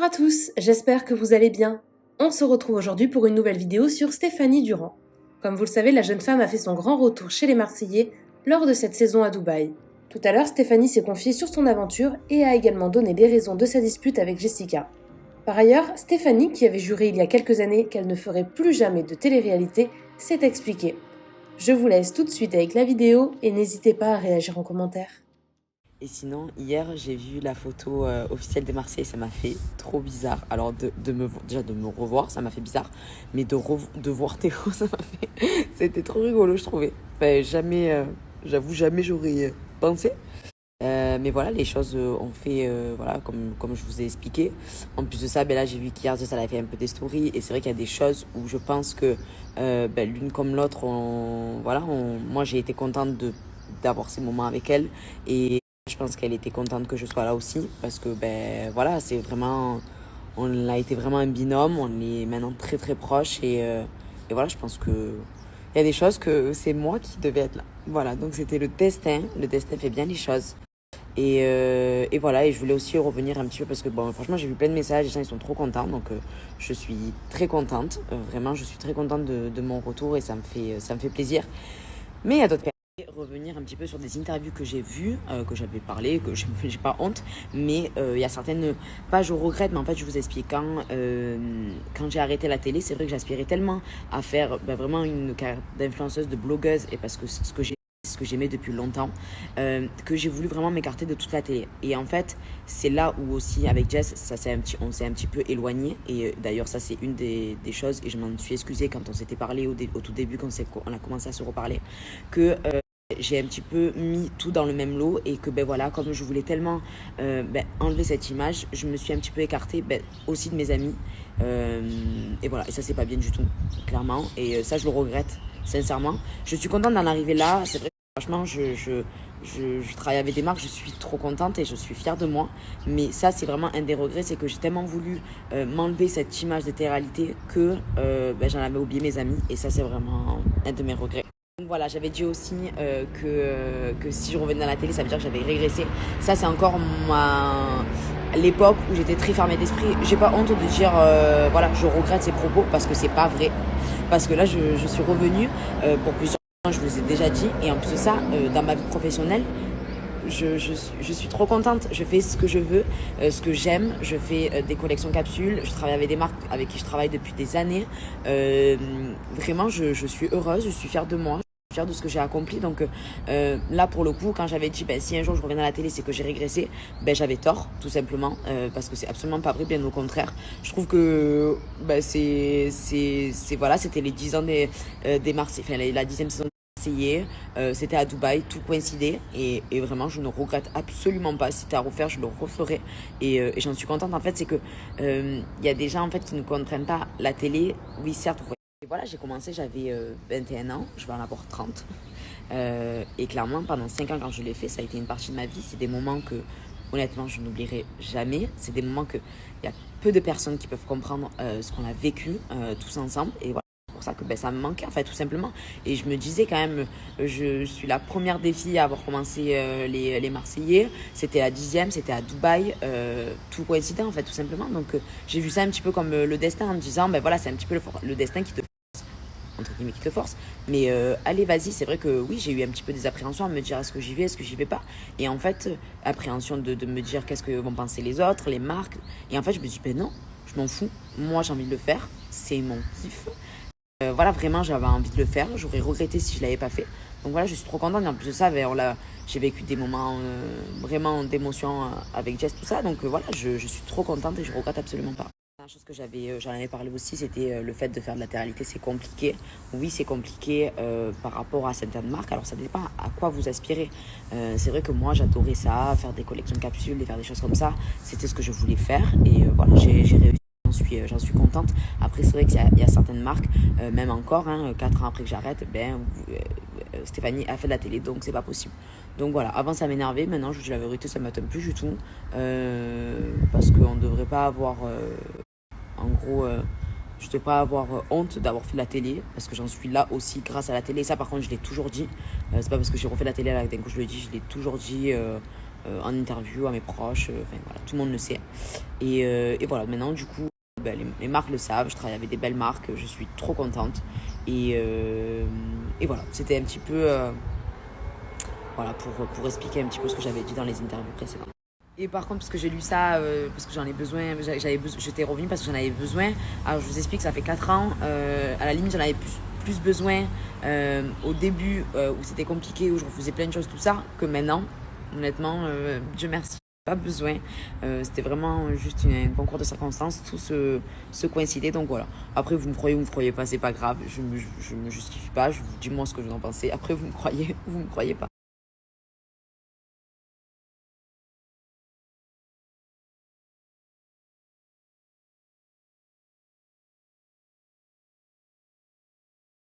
Bonjour à tous, j'espère que vous allez bien. On se retrouve aujourd'hui pour une nouvelle vidéo sur Stéphanie Durand. Comme vous le savez, la jeune femme a fait son grand retour chez les Marseillais lors de cette saison à Dubaï. Tout à l'heure, Stéphanie s'est confiée sur son aventure et a également donné les raisons de sa dispute avec Jessica. Par ailleurs, Stéphanie, qui avait juré il y a quelques années qu'elle ne ferait plus jamais de télé-réalité, s'est expliquée. Je vous laisse tout de suite avec la vidéo et n'hésitez pas à réagir en commentaire. Et sinon, hier, j'ai vu la photo officielle des Marseillais, ça m'a fait trop bizarre. Alors, déjà de me revoir, ça m'a fait bizarre. Mais de voir Théo, ça m'a fait... C'était trop rigolo, je trouvais. Enfin, j'avoue, jamais j'aurais pensé. Mais voilà, les choses ont fait, voilà, comme je vous ai expliqué. En plus de ça, là, j'ai vu qu'hier, ça avait fait un peu des stories. Et c'est vrai qu'il y a des choses où je pense que l'une comme l'autre, moi, j'ai été contente d'avoir ces moments avec elle. Et je pense qu'elle était contente que je sois là aussi. Parce que, voilà, c'est vraiment... On a été vraiment un binôme. On est maintenant très, très proches. Et voilà, je pense que... Il y a des choses que c'est moi qui devais être là. Voilà, donc c'était le destin. Le destin fait bien les choses. Et voilà, et je voulais aussi revenir un petit peu parce que bon, franchement, j'ai vu plein de messages, les gens ils sont trop contents, donc je suis très contente, vraiment, je suis très contente de mon retour et ça me fait plaisir. Mais il y a d'autres personnes. Revenir un petit peu sur des interviews que j'ai vues, que j'avais parlé, que j'ai pas honte, mais il y a certaines, pas je regrette, mais en fait je vous explique quand j'ai arrêté la télé, c'est vrai que j'aspirais tellement à faire vraiment une carrière d'influenceuse, de blogueuse, et parce que ce que j'aimais depuis longtemps, que j'ai voulu vraiment m'écarter de toute la télé. Et en fait, c'est là où aussi avec Jess, on s'est un petit peu éloigné. Et d'ailleurs, ça c'est une des choses, et je m'en suis excusée quand on s'était parlé au tout début, quand on a commencé à se reparler, que j'ai un petit peu mis tout dans le même lot et que voilà, comme je voulais tellement enlever cette image, je me suis un petit peu écartée aussi de mes amis. Et voilà, et ça c'est pas bien du tout, clairement. Et ça je le regrette, sincèrement. Je suis contente d'en arriver là. C'est vrai que franchement, je travaille avec des marques, je suis trop contente et je suis fière de moi. Mais ça c'est vraiment un des regrets, c'est que j'ai tellement voulu m'enlever cette image de télé-réalité que j'en avais oublié mes amis. Et ça c'est vraiment un de mes regrets. Donc voilà, j'avais dit aussi que si je revenais dans la télé, ça veut dire que j'avais régressé. Ça, c'est encore l'époque où j'étais très fermée d'esprit. J'ai pas honte de dire, voilà, je regrette ces propos parce que c'est pas vrai. Parce que là, je suis revenue pour plusieurs raisons, je vous ai déjà dit. Et en plus de ça, dans ma vie professionnelle, je suis trop contente. Je fais ce que je veux, ce que j'aime. Je fais des collections capsules. Je travaille avec des marques avec qui je travaille depuis des années. Vraiment, je suis heureuse, je suis fière de moi. Fière de ce que j'ai accompli. Donc là, pour le coup, quand j'avais dit si un jour je reviens à la télé, c'est que j'ai régressé, j'avais tort, tout simplement, parce que c'est absolument pas vrai, bien au contraire. Je trouve que voilà, c'était les 10 ans des Marseillais, enfin la 10e saison des Marseillais, c'était à Dubaï, tout coïncidait, et vraiment, je ne regrette absolument pas. Si c'était à refaire, je le referais, et j'en suis contente. En fait, c'est que y a des gens en fait qui ne comprennent pas la télé. Oui, certes, et voilà, j'ai commencé, j'avais 21 ans, je vais en avoir 30. Et clairement, pendant 5 ans, quand je l'ai fait, ça a été une partie de ma vie. C'est des moments que, honnêtement, je n'oublierai jamais. C'est des moments il y a peu de personnes qui peuvent comprendre ce qu'on a vécu tous ensemble. Et voilà, c'est pour ça que ça me manquait, en fait, tout simplement. Et je me disais quand même, je suis la première des filles à avoir commencé les Marseillais. C'était la 10e, c'était à Dubaï. Tout coïncidait, en fait, tout simplement. Donc, j'ai vu ça un petit peu comme le destin en me disant, voilà, c'est un petit peu le destin qui te entre guillemets qui te force, mais allez vas-y. C'est vrai que oui, j'ai eu un petit peu des appréhensions à me dire est-ce que j'y vais, est-ce que j'y vais pas, et en fait appréhension de me dire qu'est-ce que vont penser les autres, les marques, et en fait je me dis non, je m'en fous, moi j'ai envie de le faire, c'est mon kiff. Voilà, vraiment j'avais envie de le faire, j'aurais regretté si je l'avais pas fait, donc voilà, je suis trop contente. Et en plus de ça, j'ai vécu des moments vraiment d'émotion avec Jess, tout ça, donc voilà, je suis trop contente et je regrette absolument pas. La chose que j'en avais parlé aussi, c'était le fait de faire de la télé-réalité, c'est compliqué. Oui, c'est compliqué par rapport à certaines marques. Alors, ça dépend à quoi vous aspirez. C'est vrai que moi, j'adorais ça, faire des collections de capsules, et faire des choses comme ça. C'était ce que je voulais faire. Et voilà, j'ai réussi. J'en suis contente. Après, c'est vrai qu'il y a certaines marques, même encore, 4 ans après que j'arrête, Stéphanie a fait de la télé, donc c'est pas possible. Donc voilà, avant ça m'énervait, maintenant je vous dis la vérité, ça m'atteint plus du tout. Parce qu'on ne devrait pas avoir en gros, je ne devrais pas avoir honte d'avoir fait de la télé, parce que j'en suis là aussi grâce à la télé. Et ça, par contre, je l'ai toujours dit. C'est pas parce que j'ai refait la télé là, d'un coup je le dis, je l'ai toujours dit. en interview à mes proches, enfin voilà, tout le monde le sait. Et voilà, maintenant du coup, les marques le savent, je travaille avec des belles marques, je suis trop contente. Et voilà, c'était un petit peu voilà, pour expliquer un petit peu ce que j'avais dit dans les interviews précédentes. Et par contre, parce que j'ai lu ça, parce que j'en ai besoin, j'étais revenue parce que j'en avais besoin. Alors je vous explique, ça fait 4 ans. À la limite, j'en avais plus besoin au début où c'était compliqué, où je refusais plein de choses, tout ça, que maintenant. Honnêtement, Dieu merci, pas besoin. C'était vraiment juste un concours de circonstances, tout se coïncidait, donc voilà. Après, vous me croyez ou vous me croyez pas, c'est pas grave. Je me justifie pas, je vous dis moi ce que vous en pensez. Après, vous me croyez ou vous me croyez pas.